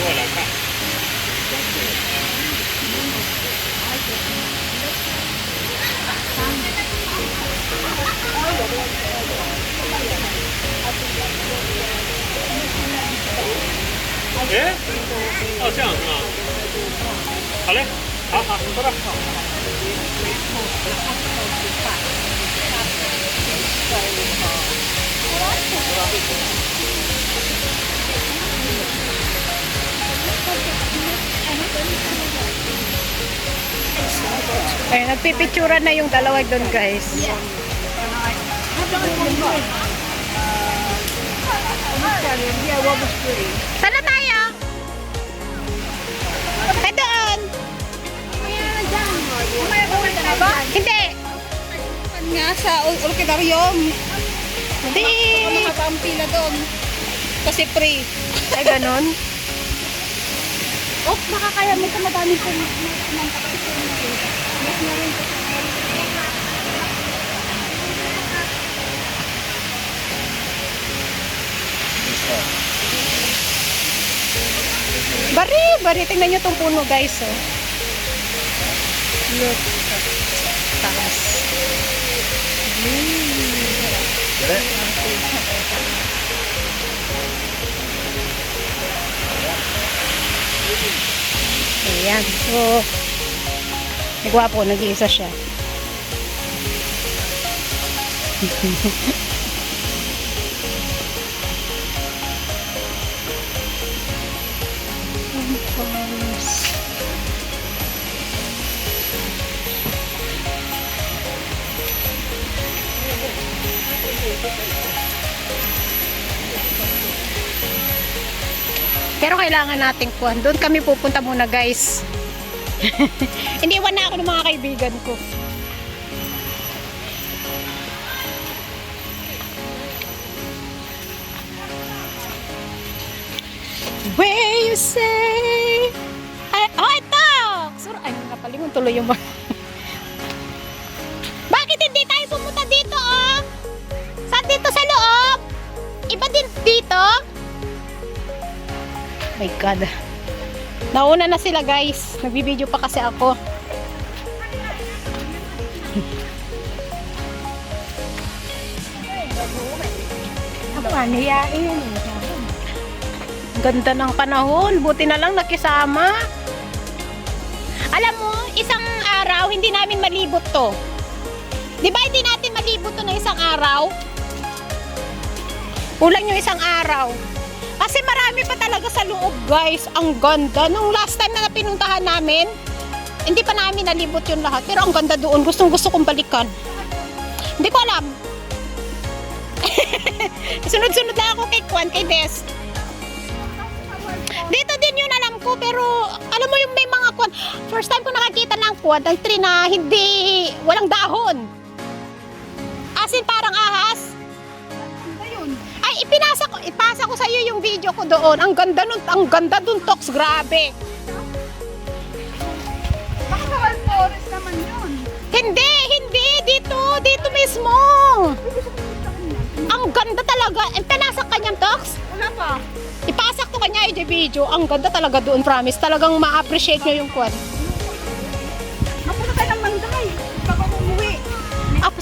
wala ka. Eh? Oh, 这样是吗？好嘞，好好，收到。Ay, nagpipicturan na yung dalawa doon, guys. Saan na tayo? Ay, doon. Hindi. Nga sa Orchidarium. Hindi. Ang pila doon. Kasi free. Ay, ganun. Oh, makakaya mo ito madami ko. Bari, bari. Tingnan nyo itong puno, guys. Oh. Look. Taas. Ayan. So, nagwapo. Nag-iisa siya. Pero kailangan nating kuhan. Doon kami pupunta muna, guys. Iniwan na ako ng mga kaibigan ko. Where you say oh, ito! Sur, ay, nakapalingon tuloy yung Bakit hindi tayo pumunta dito, oh? Saan dito sa loob? Iba din dito? My God. Nauna na sila, guys. Nagbibideo pa kasi ako. Ako aniyain. Ganda ng panahon. Buti na lang nakisama. Alam mo, isang araw, hindi namin malibot to. Di ba hindi natin malibot to ng isang araw? Kulang yung isang araw. Kasi marami pa talaga sa loob, guys. Ang ganda. Nung last time na pinuntahan namin, hindi pa namin nalibot yung lahat. Pero ang ganda doon. Gustong gusto kong balikan. Hindi ko alam. Sunod-sunod lang ako kay Kwan, kay Des. Dito din yun alam ko. Pero alam mo yung may mga Kwan. First time ko nakakita ng Kwan, ang tree na hindi, walang dahon. As in parang ahas. Ay, ipasa ko sa iyo yung video ko doon. Ang ganda dun, Tox, grabe. Baka sa Wild Forest naman yun. Hindi, dito mismo. Ang ganda talaga. Pinasak kanyang Tox? Wala pa. Ipasak ko kanya yung video. Ang ganda talaga doon, promise. Talagang ma-appreciate nyo yung kwan. Mapunta tayo ng Manday. Baka umuwi.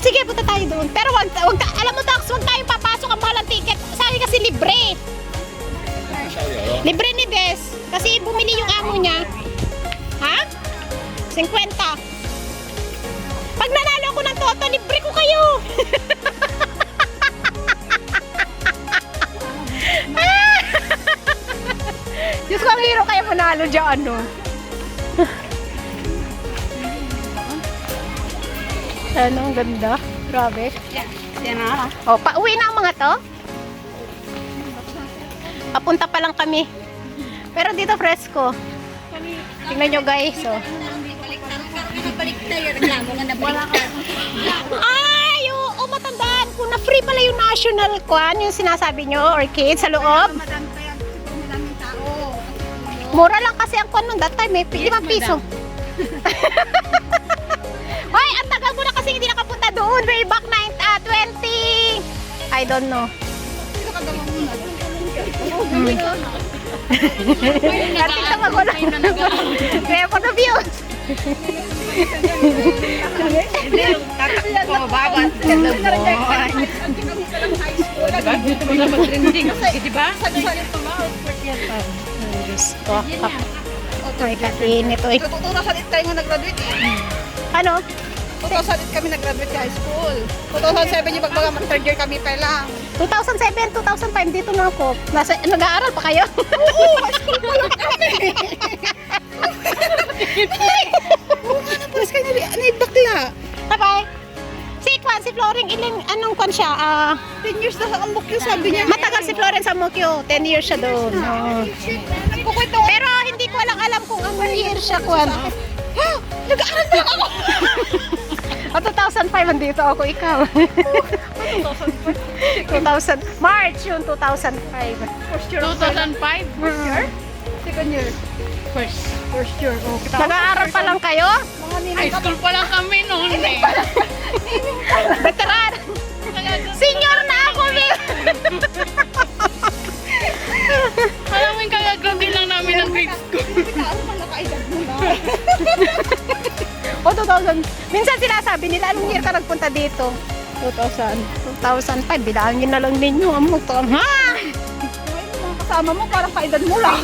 Sige, punta tayo doon. Pero alam mo, Tox, wag tayong papasok ang mahal ang ticket. Sabi kasi libre. Libre ni Des. Kasi bumili yung amo niya. Ha? 50. Pag nanalo ko ng toto, libre ko kayo. Diyos ko, ang hiro kayo manalo dyan, no? Ano, ang ganda. Grabe. Yan na. O, pauwi na ang mga to. Papunta pa lang kami. Pero dito fresco. Tingnan nyo, guys. Oh. Ay, oo, matandaan ko na free pala yung national kwan, yung sinasabi nyo, orchid sa loob. Madaming tao. Mura lang kasi ang kwan nun that time, eh. 5 piso. Hoy, ang tagal mo na kasi hindi nakapunta doon. Way back 20. I don't know. Sino ka daw muna? Ating sa magulo. Kaya for the views. Tatakbo ko, babad. Dito mo na mag-trending. Diba? Sali-sali pa ba? Diyos ko. Ay, kainit ito. 2008 tayo nga nag-graduate eh. Ano? 2008 kami nag-graduate sa high school. 2007 yung pagbaga, third year kami pa lang. 2007, 2005, dito na ako. Nag-aaral pa kayo? Oo, high school pa lang kami. Oo nga na pares kayo na bakla. Tabay. Si Floring, anong kwan siya? 10 years na sa ambok yung sabi niya. Matagal si Floren sa Mokyo. 10 years siya doon. Oo. Nagkukwento. Pero hindi ko lang alam kung anong year siya kwan. Ha? Nag-aaral na ako. O 2005, andito ako, ikaw. 2000, March yun, 2005. First year. 2005? Second year. First year. Oh, Nag-aaral pa lang kayo? mga ninang High school pa lang kami noon eh. Veteran! Senior na ako, Bill! Alam mo yung kagagrabe lang namin ng grade school. tao man nakaedad mo na. O 2000, minsan sinasabi nila, anong year ka nagpunta dito? 2005, bilaan nyo na lang ninyo. Amo to, ha? Ngayon mga kasama mo parang kaedad mo lang.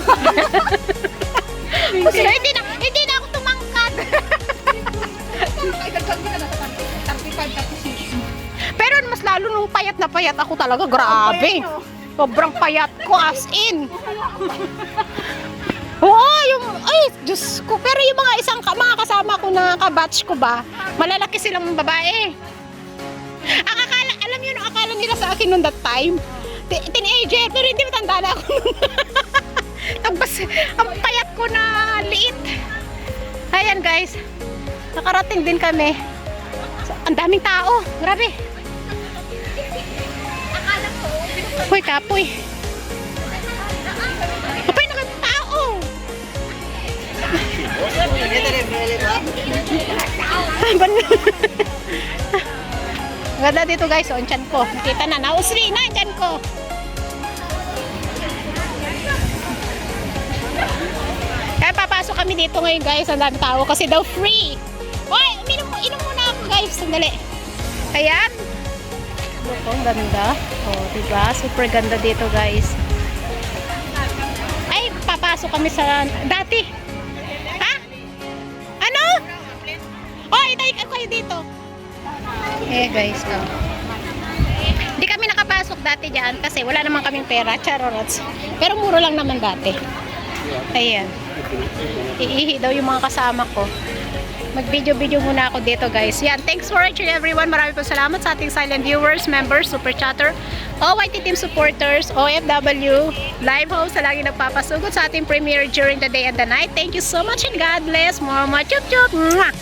Kasi hindi na ako tumangkad. Kaedad kami na 35, 36. Pero mas lalo nung payat na payat ako talaga, grabe. Sobrang payat ko, as in. Oo, ay, Diyos ko. Pero yung mga kasama ko na kabatch ko ba, malalaki silang babae. Ang alam yun, ang akala nila sa akin noon that time, teenager, pero hindi matanda na ako nun. Tapos, ang payat ko na liit. Ayan guys, nakarating din kami. Ang daming tao, grabe. Uy, kapoy. Kapay na kang tao. Ganda dito guys, oh, ang tiyan ko. Nakita na, nausli na ang tiyan ko. Kaya papasok kami dito ngayon guys, ang dami tao kasi daw free. Hoy, inom muna ako guys, sandali. Ayan. Look, ang ganda. Oh, diba? Super ganda dito guys. Ay, papasok kami sa dati. Ha? Ano? Oh, itay ka kayo dito. Eh guys, oh. Hindi kami nakapasok dati dyan kasi wala naman kaming pera, charorots. Pero muro lang naman dati. Ayan. Iihi daw yung mga kasama ko. Mag-video muna ako dito guys. Yan, thanks for watching everyone. Maraming po salamat sa ating silent viewers, members, super chatter, OYT team supporters, OFW, live host na lagi nagpapasugod sa ating premiere during the day and the night. Thank you so much and God bless. Chup chup. Mwah!